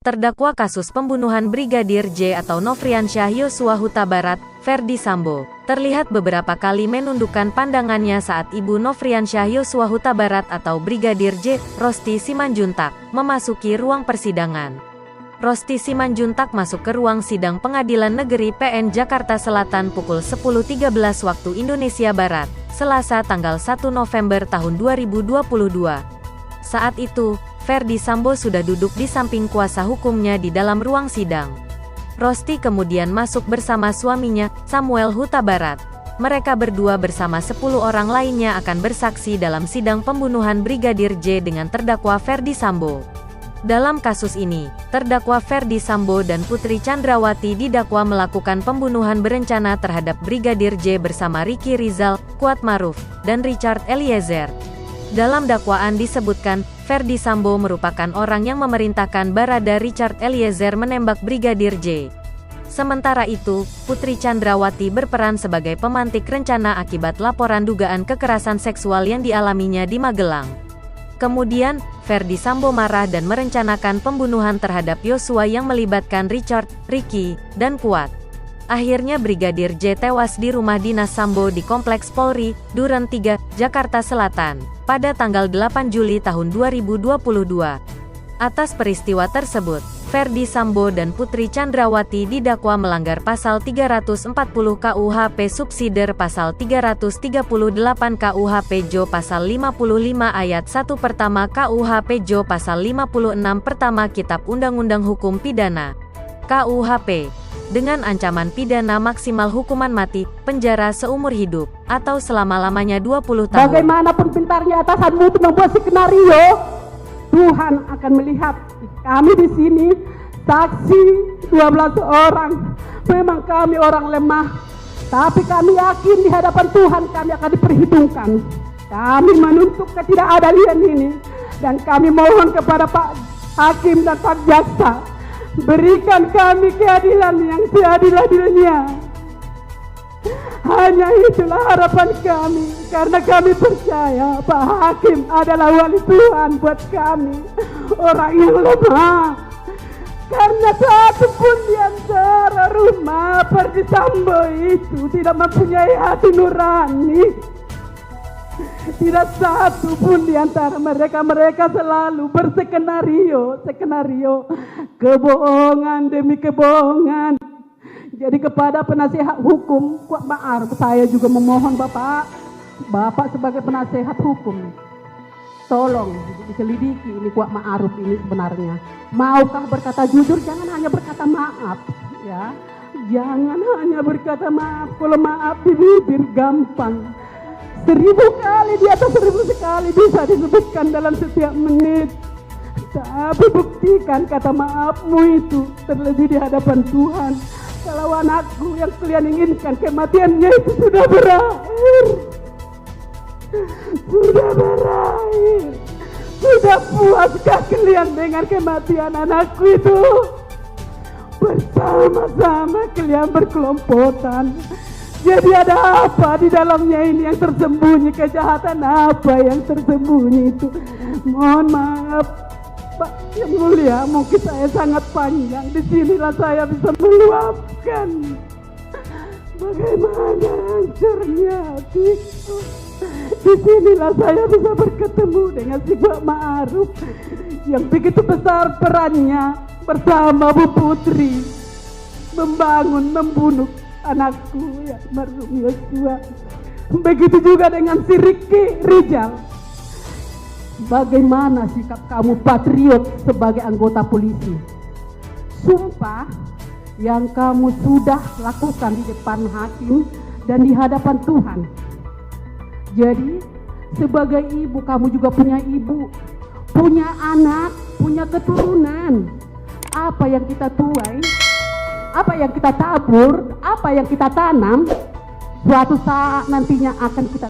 Terdakwa kasus pembunuhan Brigadir J atau Nofriansyah Yosua Huta Barat, Ferdy Sambo, terlihat beberapa kali menundukkan pandangannya saat Ibu Nofriansyah Yosua Huta Barat atau Brigadir J, Rosti Simanjuntak, memasuki ruang persidangan. Rosti Simanjuntak masuk ke ruang sidang Pengadilan Negeri PN Jakarta Selatan pukul 10.13 waktu Indonesia Barat, Selasa tanggal 1 November tahun 2022. Saat itu, Ferdy Sambo sudah duduk di samping kuasa hukumnya di dalam ruang sidang. Rosti kemudian masuk bersama suaminya, Samuel Huta Barat. Mereka berdua bersama 10 orang lainnya akan bersaksi dalam sidang pembunuhan Brigadir J dengan terdakwa Ferdy Sambo. Dalam kasus ini, terdakwa Ferdy Sambo dan Putri Chandrawati didakwa melakukan pembunuhan berencana terhadap Brigadir J bersama Ricky Rizal, Kuat Maruf, dan Richard Eliezer. Dalam dakwaan disebutkan, Ferdy Sambo merupakan orang yang memerintahkan Barada Richard Eliezer menembak Brigadir J. Sementara itu, Putri Chandrawati berperan sebagai pemantik rencana akibat laporan dugaan kekerasan seksual yang dialaminya di Magelang. Kemudian, Ferdy Sambo marah dan merencanakan pembunuhan terhadap Yosua yang melibatkan Richard, Ricky, dan Kuat. Akhirnya Brigadir J tewas di rumah dinas Sambo di Kompleks Polri, Duren 3, Jakarta Selatan, pada tanggal 8 Juli tahun 2022. Atas peristiwa tersebut, Ferdy Sambo dan Putri Chandrawati didakwa melanggar pasal 340 KUHP subsider pasal 338 KUHP JO pasal 55 ayat 1 pertama KUHP JO pasal 56 pertama Kitab Undang-Undang Hukum Pidana KUHP dengan ancaman pidana maksimal hukuman mati, penjara seumur hidup, atau selama-lamanya 20 tahun. Bagaimanapun pintarnya atasanmu untuk membuat skenario, Tuhan akan melihat. Kami di sini, saksi 12 orang, memang kami orang lemah, tapi kami yakin di hadapan Tuhan kami akan diperhitungkan. Kami menuntut ketidakadilan ini, dan kami mohon kepada Pak Hakim dan Pak Jaksa, berikan kami keadilan yang seadil-adilnya. Hanya itulah harapan kami, karena kami percaya Pak Hakim adalah wali Tuhan buat kami, orang yang lemah. Karena satu pun di antara rumah Ferdy Sambo itu tidak mempunyai hati nurani. Tidak satu pun di antara mereka selalu berskenario, kebohongan demi kebohongan. Jadi kepada penasihat hukum Kuat Ma'ruf, saya juga memohon Bapak sebagai penasihat hukum, tolong diselidiki ini Kuat Ma'ruf ini sebenarnya. Maukah berkata jujur, jangan hanya berkata maaf, ya. Jangan hanya berkata maaf, kalau maaf di bibir gampang. 1000 kali di atas 1000 sekali bisa disebutkan dalam setiap menit. Tapi buktikan kata maafmu itu terlebih di hadapan Tuhan. Kalau anakku yang kalian inginkan kematiannya itu sudah berakhir. Sudah puaskah kalian dengan kematian anakku itu? Bersama-sama kalian berkelompotan. Jadi ada apa di dalamnya ini yang tersembunyi? Kejahatan apa yang tersembunyi itu? Mohon maaf Pak yang mulia, mungkin saya sangat panjang. Disinilah saya bisa meluapkan bagaimana hancurnya hatiku. Disinilah saya bisa berketemu dengan si Kuat Ma'ruf yang begitu besar perannya bersama Bu Putri membunuh anakku ya almarhum Yosua. Begitu juga dengan si Ricky Rizal. Bagaimana sikap kamu patriot sebagai anggota polisi? Sumpah yang kamu sudah lakukan di depan hakim dan di hadapan Tuhan. Jadi sebagai ibu, kamu juga punya ibu, punya anak, punya keturunan. Apa yang kita tuai, apa yang kita tabur, apa yang kita tanam, suatu saat nantinya akan kita